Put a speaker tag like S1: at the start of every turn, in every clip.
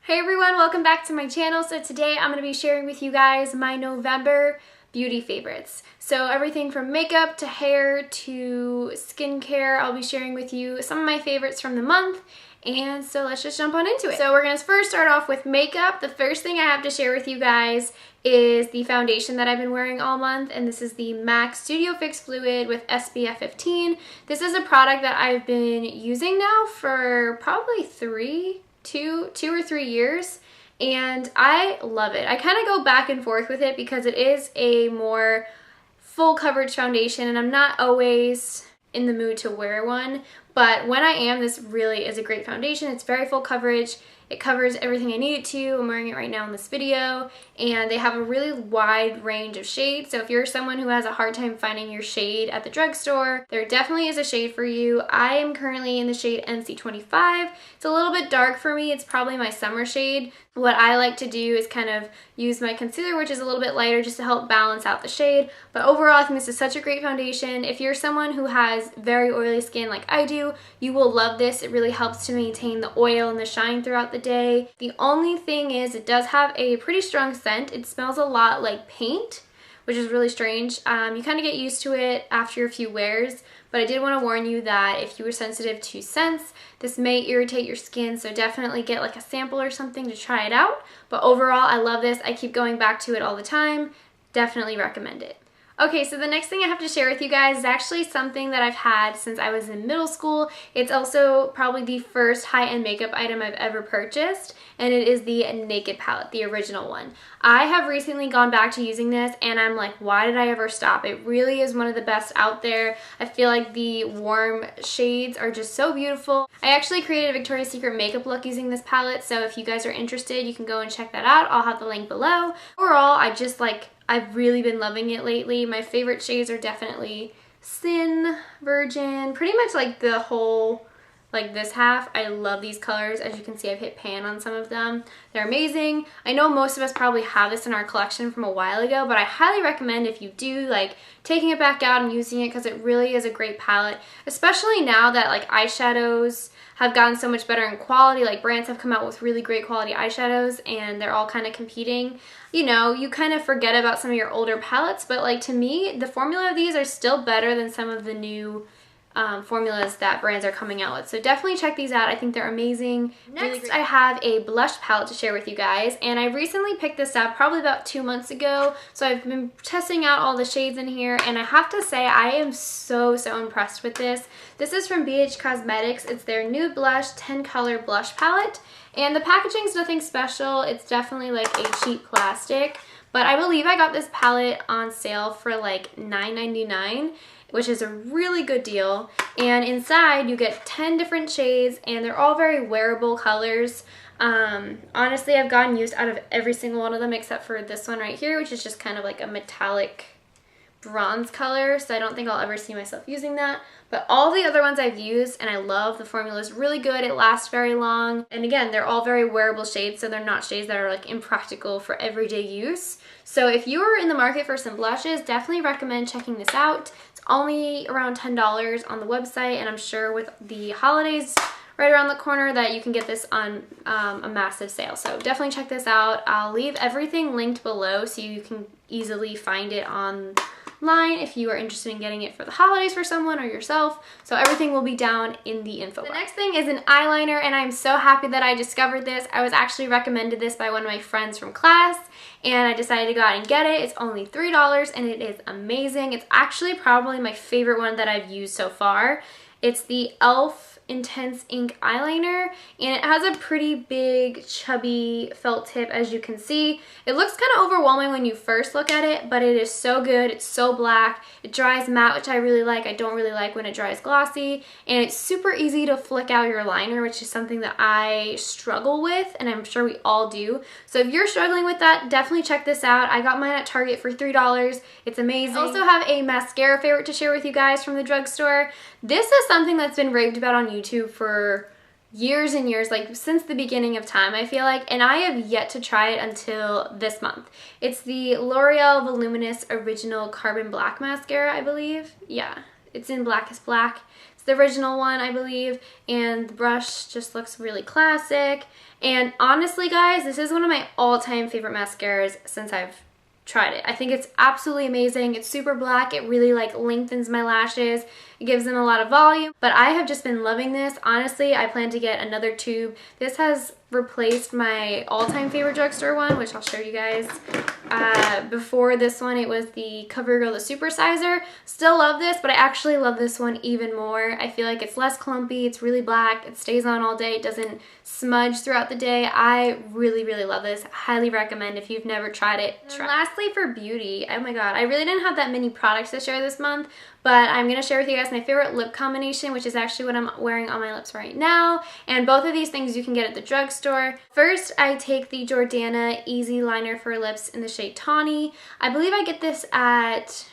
S1: Hey everyone, welcome back to my channel. So today I'm going to be sharing with you guys my November beauty favorites. So everything from makeup to hair to skincare, I'll be sharing with you some of my favorites from the month. And so let's just jump on into it. So we're going to first start off with makeup. The first thing I have to share with you guys is the foundation that I've been wearing all month, and this is the MAC Studio Fix Fluid with SPF 15. This is a product that I've been using now for probably two or 3 years, and I love it. I kind of go back and forth with it because it is a more full coverage foundation and I'm not always in the mood to wear one, but when I am, this really is a great foundation. It's very full coverage. It covers everything I need it to. I'm wearing it right now in this video, and they have a really wide range of shades. So if you're someone who has a hard time finding your shade at the drugstore, there definitely is a shade for you. I am currently in the shade NC25. It's a little bit dark for me. It's probably my summer shade. What I like to do is kind of use my concealer, which is a little bit lighter, just to help balance out the shade. But overall, I think this is such a great foundation. If you're someone who has very oily skin like I do, you will love this. It really helps to maintain the oil and the shine throughout the day. The only thing is it does have a pretty strong scent. It smells a lot like paint, which is really strange. You kind of get used to it after a few wears, but I did want to warn you that if you are sensitive to scents, this may irritate your skin, so definitely get like a sample or something to try it out. But overall, I love this. I keep going back to it all the time. Definitely recommend it. Okay, so the next thing I have to share with you guys is actually something that I've had since I was in middle school. It's also probably the first high-end makeup item I've ever purchased, and it is the Naked palette, the original one. I have recently gone back to using this, and I'm like, why did I ever stop? It really is one of the best out there. I feel like the warm shades are just so beautiful. I actually created a Victoria's Secret makeup look using this palette, so if you guys are interested, you can go and check that out. I'll have the link below. Overall, I've really been loving it lately. My favorite shades are definitely Sin, Virgin, pretty much like the whole, like this half. I love these colors. As you can see, I've hit pan on some of them. They're amazing. I know most of us probably have this in our collection from a while ago, but I highly recommend if you do, like, taking it back out and using it, because it really is a great palette, especially now that like eyeshadows have gotten so much better in quality. Like, brands have come out with really great quality eyeshadows and they're all kind of competing. You know, you kind of forget about some of your older palettes, but like, to me, the formula of these are still better than some of the new formulas that brands are coming out with. So definitely check these out. I think they're amazing. Next, I have a blush palette to share with you guys, and I recently picked this up probably about 2 months ago. So I've been testing out all the shades in here, and I have to say I am so impressed with this. This is from BH Cosmetics. It's their Nude Blush 10 color blush palette, and the packaging's nothing special. It's definitely like a cheap plastic, but I believe I got this palette on sale for like $9.99, which is a really good deal. And inside you get 10 different shades, and they're all very wearable colors. Honestly, I've gotten use out of every single one of them except for this one right here, which is just kind of like a metallic bronze color, so I don't think I'll ever see myself using that. But all the other ones I've used, and I love. The formula is really good. It lasts very long. And again, they're all very wearable shades, so they're not shades that are like impractical for everyday use. So if you are in the market for some blushes, definitely recommend checking this out. It's only around $10 on the website, and I'm sure with the holidays right around the corner that you can get this on a massive sale. So definitely check this out. I'll leave everything linked below so you can easily find it online if you are interested in getting it for the holidays for someone or yourself. So everything will be down in the info box. The next thing is an eyeliner, and I'm so happy that I discovered this. I was actually recommended this by one of my friends from class, and I decided to go out and get it. It's only $3, and it is amazing. It's actually probably my favorite one that I've used so far. It's the e.l.f. Intense Ink Eyeliner, and it has a pretty big chubby felt tip, as you can see. It looks kind of overwhelming when you first look at it, but it is so good. It's so black. It dries matte, which I really like. I don't really like when it dries glossy, and it's super easy to flick out your liner, which is something that I struggle with, and I'm sure we all do. So if you're struggling with that, definitely check this out. I got mine at Target for $3. It's amazing. I also have a mascara favorite to share with you guys from the drugstore. This is something that's been raved about on YouTube for years and years, like since the beginning of time, I feel like, and I have yet to try it until this month. It's the L'Oreal Voluminous Original Carbon Black Mascara, I believe. Yeah, it's in Blackest Black. It's the original one, I believe, and the brush just looks really classic, And honestly, guys, this is one of my all-time favorite mascaras since I've tried it. I think it's absolutely amazing. It's super black. It really like lengthens my lashes. It gives them a lot of volume. But I have just been loving this. Honestly, I plan to get another tube. This has replaced my all-time favorite drugstore one, which I'll show you guys. Before this one, it was the CoverGirl the Supersizer. Still love this, but I actually love this one even more. I feel like it's less clumpy. It's really black. It stays on all day. It doesn't smudge throughout the day. I really, really love this. Highly recommend if you've never tried it. Try. Lastly, for beauty, oh my god, I really didn't have that many products to share this month, but I'm going to share with you guys my favorite lip combination, which is actually what I'm wearing on my lips right now. And both of these things you can get at the drugstore. First, I take the Jordana Easy Liner for Lips in the shade Tawny. I believe I get this at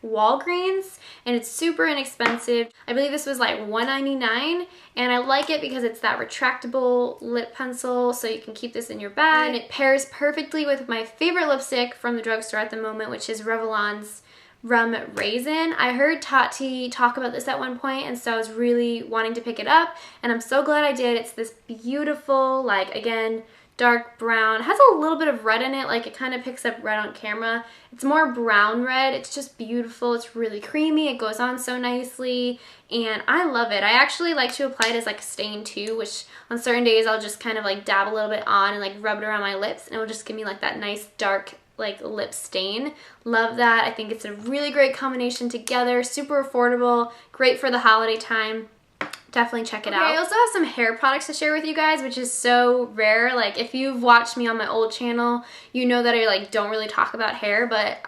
S1: Walgreens, and it's super inexpensive. I believe this was like $1.99, and I like it because it's that retractable lip pencil, so you can keep this in your bag. And it pairs perfectly with my favorite lipstick from the drugstore at the moment, which is Revlon's Rum Raisin. I heard Tati talk about this at one point, and so I was really wanting to pick it up, and I'm so glad I did. It's this beautiful, like, again, dark brown. It has a little bit of red in it, like it kind of picks up red on camera. It's more brown red. It's just beautiful. It's really creamy. It goes on so nicely, and I love it. I actually like to apply it as like a stain too, which on certain days I'll just kind of like dab a little bit on and like rub it around my lips, and it will just give me like that nice dark like lip stain. Love that. I think it's a really great combination together. Super affordable. Great for the holiday time. Definitely check it out. I also have some hair products to share with you guys, which is so rare. Like, if you've watched me on my old channel, you know that I like don't really talk about hair, but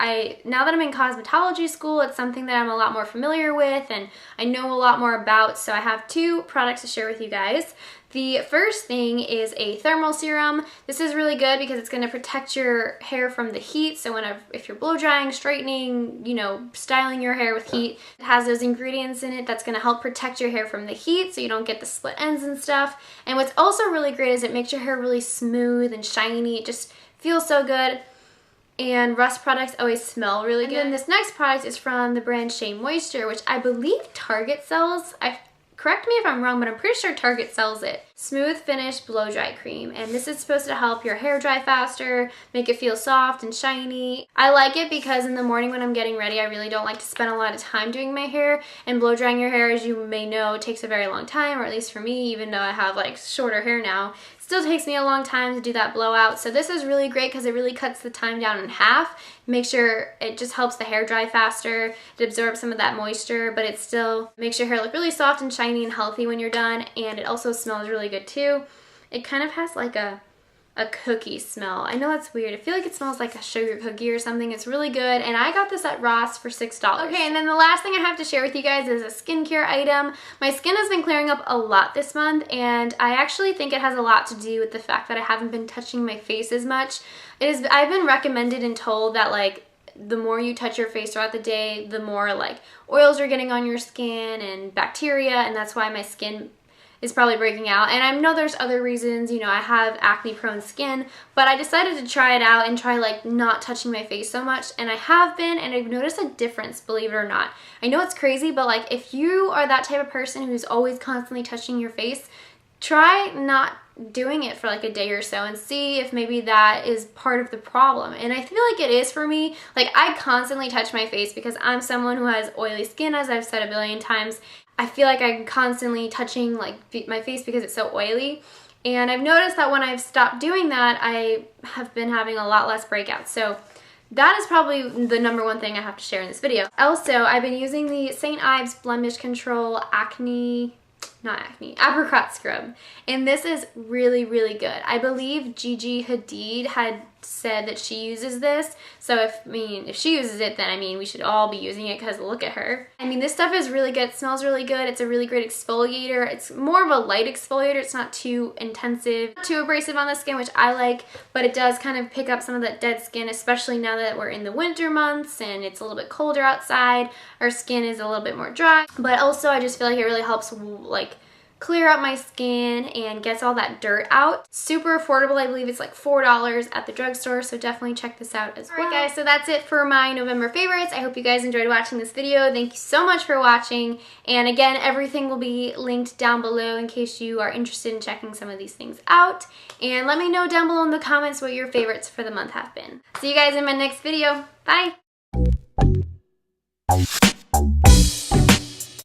S1: now that I'm in cosmetology school, it's something that I'm a lot more familiar with and I know a lot more about, so I have two products to share with you guys. The first thing is a thermal serum. This is really good because it's going to protect your hair from the heat. So if you're blow drying, straightening, you know, styling your hair with heat, it has those ingredients in it that's going to help protect your hair from the heat so you don't get the split ends and stuff. And what's also really great is it makes your hair really smooth and shiny. It just feels so good. And RUSK products always smell really good. And then this next product is from the brand Shea Moisture, which I believe Target sells. Correct me if I'm wrong, but I'm pretty sure Target sells it. Smooth Finish Blow Dry Cream. And this is supposed to help your hair dry faster, make it feel soft and shiny. I like it because in the morning when I'm getting ready, I really don't like to spend a lot of time doing my hair. And blow drying your hair, as you may know, takes a very long time, or at least for me, even though I have like shorter hair now. Still takes me a long time to do that blowout, so this is really great because it really cuts the time down in half. Makes sure it just helps the hair dry faster. It absorbs some of that moisture, but it still makes your hair look really soft and shiny and healthy when you're done, and it also smells really good too. It kind of has like a cookie smell. I know that's weird. I feel like it smells like a sugar cookie or something. It's really good, and I got this at Ross for $6. Okay, and then the last thing I have to share with you guys is a skincare item. My skin has been clearing up a lot this month, and I actually think it has a lot to do with the fact that I haven't been touching my face as much. I've been recommended and told that like the more you touch your face throughout the day, the more like oils are getting on your skin and bacteria, and that's why my skin is probably breaking out. And I know there's other reasons, you know, I have acne prone skin, but I decided to try it out and try like not touching my face so much, and I have been, and I've noticed a difference, believe it or not. I know it's crazy, but like if you are that type of person who's always constantly touching your face, try not doing it for like a day or so and see if maybe that is part of the problem. And I feel like it is for me. Like, I constantly touch my face because I'm someone who has oily skin, as I've said a billion times. I feel like I'm constantly touching like my face because it's so oily. And I've noticed that when I've stopped doing that, I have been having a lot less breakouts. So that is probably the number one thing I have to share in this video. Also, I've been using the St. Ives Blemish Control Apricot Scrub. And this is really, really good. I believe Gigi Hadid had said that she uses this. So if she uses it, then I mean we should all be using it because look at her. I mean, this stuff is really good. It smells really good. It's a really great exfoliator. It's more of a light exfoliator. It's not too intensive, too abrasive on the skin, which I like, but it does kind of pick up some of that dead skin, especially now that we're in the winter months and it's a little bit colder outside. Our skin is a little bit more dry, but also I just feel like it really helps like clear up my skin and gets all that dirt out. Super affordable. I believe it's like $4 at the drugstore, so definitely check this out as well. Alright guys, so that's it for my November favorites. I hope you guys enjoyed watching this video. Thank you so much for watching. And again, everything will be linked down below in case you are interested in checking some of these things out. And let me know down below in the comments what your favorites for the month have been. See you guys in my next video. Bye!